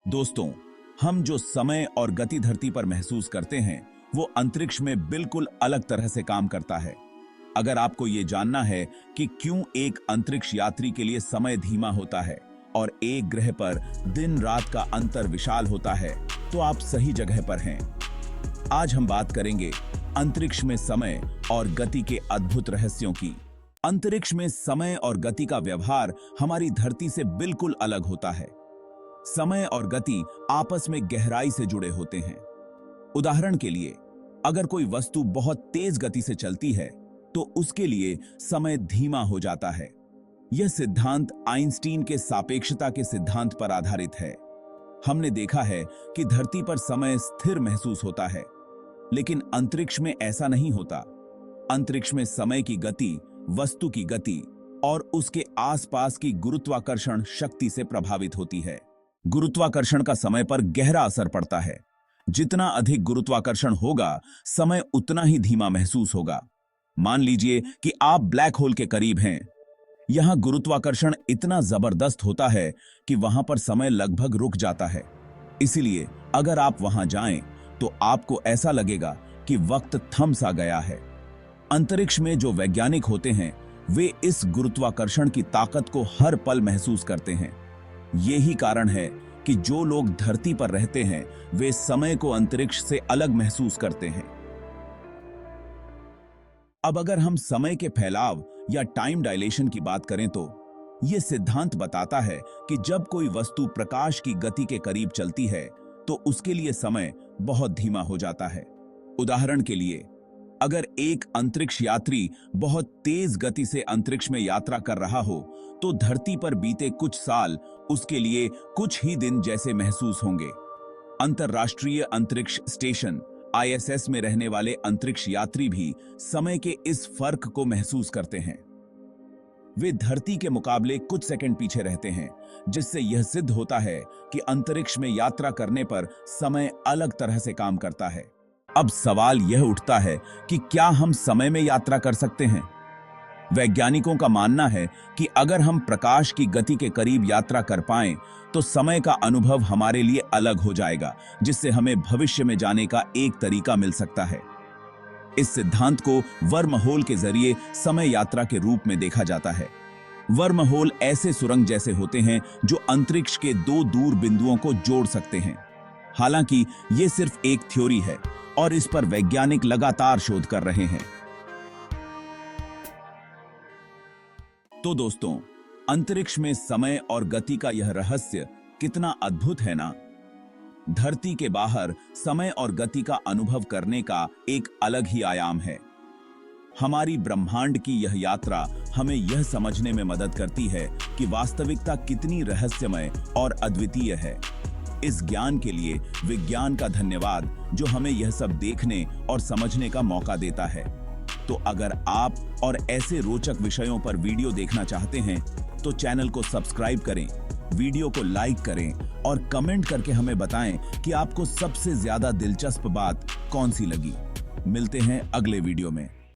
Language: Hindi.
दोस्तों, हम जो समय और गति धरती पर महसूस करते हैं, वो अंतरिक्ष में बिल्कुल अलग तरह से काम करता है। अगर आपको ये जानना है कि क्यों एक अंतरिक्ष यात्री के लिए समय धीमा होता है और एक ग्रह पर दिन रात का अंतर विशाल होता है, तो आप सही जगह पर हैं। आज हम बात करेंगे अंतरिक्ष में समय और गति के अद्भुत रहस्यों की। अंतरिक्ष में समय और गति का व्यवहार हमारी धरती से बिल्कुल अलग होता है। समय और गति आपस में गहराई से जुड़े होते हैं। उदाहरण के लिए, अगर कोई वस्तु बहुत तेज गति से चलती है, तो उसके लिए समय धीमा हो जाता है। यह सिद्धांत आइंस्टीन के सापेक्षता के सिद्धांत पर आधारित है। हमने देखा है कि धरती पर समय स्थिर महसूस होता है, लेकिन अंतरिक्ष में ऐसा नहीं होता। अंतरिक्ष में समय की गति वस्तु की गति और उसके आसपास की गुरुत्वाकर्षण शक्ति से प्रभावित होती है। गुरुत्वाकर्षण का समय पर गहरा असर पड़ता है। जितना अधिक गुरुत्वाकर्षण होगा, समय उतना ही धीमा महसूस होगा। मान लीजिए कि आप ब्लैक होल के करीब हैं। यहां गुरुत्वाकर्षण इतना जबरदस्त होता है कि वहां पर समय लगभग रुक जाता है। इसीलिए अगर आप वहां जाएं, तो आपको ऐसा लगेगा कि वक्त थम सा गया है। अंतरिक्ष में जो वैज्ञानिक होते हैं, वे इस गुरुत्वाकर्षण की ताकत को हर पल महसूस करते हैं। यही कारण है कि जो लोग धरती पर रहते हैं, वे समय को अंतरिक्ष से अलग महसूस करते हैं। अब अगर हम समय के फैलाव या टाइम डायलेशन की बात करें, तो यह सिद्धांत बताता है कि जब कोई वस्तु प्रकाश की गति के करीब चलती है, तो उसके लिए समय बहुत धीमा हो जाता है। उदाहरण के लिए, अगर एक अंतरिक्ष यात्री बहुत तेज गति से अंतरिक्ष में यात्रा कर रहा हो, तो धरती पर बीते कुछ साल उसके लिए कुछ ही दिन जैसे महसूस होंगे। अंतर्राष्ट्रीय अंतरिक्ष स्टेशन ISS में रहने वाले अंतरिक्ष यात्री भी समय के इस फर्क को महसूस करते हैं। वे धरती के मुकाबले कुछ सेकंड पीछे रहते हैं, जिससे यह सिद्ध होता है कि अंतरिक्ष में यात्रा करने पर समय अलग तरह से काम करता है। अब सवाल यह उठता है कि क्या हम समय में यात्रा कर सकते हैं? वैज्ञानिकों का मानना है कि अगर हम प्रकाश की गति के करीब यात्रा कर पाएं, तो समय का अनुभव हमारे लिए अलग हो जाएगा, जिससे हमें भविष्य में जाने का एक तरीका मिल सकता है। इस सिद्धांत को वर्म होल के जरिए समय यात्रा के रूप में देखा जाता है। वर्म होल ऐसे सुरंग जैसे होते हैं जो अंतरिक्ष के दो दूर बिंदुओं को जोड़ सकते हैं। हालांकि यह सिर्फ एक थ्योरी है और इस पर वैज्ञानिक लगातार शोध कर रहे हैं। तो दोस्तों, अंतरिक्ष में समय और गति का यह रहस्य कितना अद्भुत है ना? धरती के बाहर समय और गति का अनुभव करने का एक अलग ही आयाम है। हमारी ब्रह्मांड की यह यात्रा हमें यह समझने में मदद करती है कि वास्तविकता कितनी रहस्यमय और अद्वितीय है। इस ज्ञान के लिए विज्ञान का धन्यवाद, जो हमें यह सब देखने और समझने का मौका देता है। तो अगर आप और ऐसे रोचक विषयों पर वीडियो देखना चाहते हैं, तो चैनल को सब्सक्राइब करें, वीडियो को लाइक करें और कमेंट करके हमें बताएं कि आपको सबसे ज्यादा दिलचस्प बात कौन सी लगी। मिलते हैं अगले वीडियो में।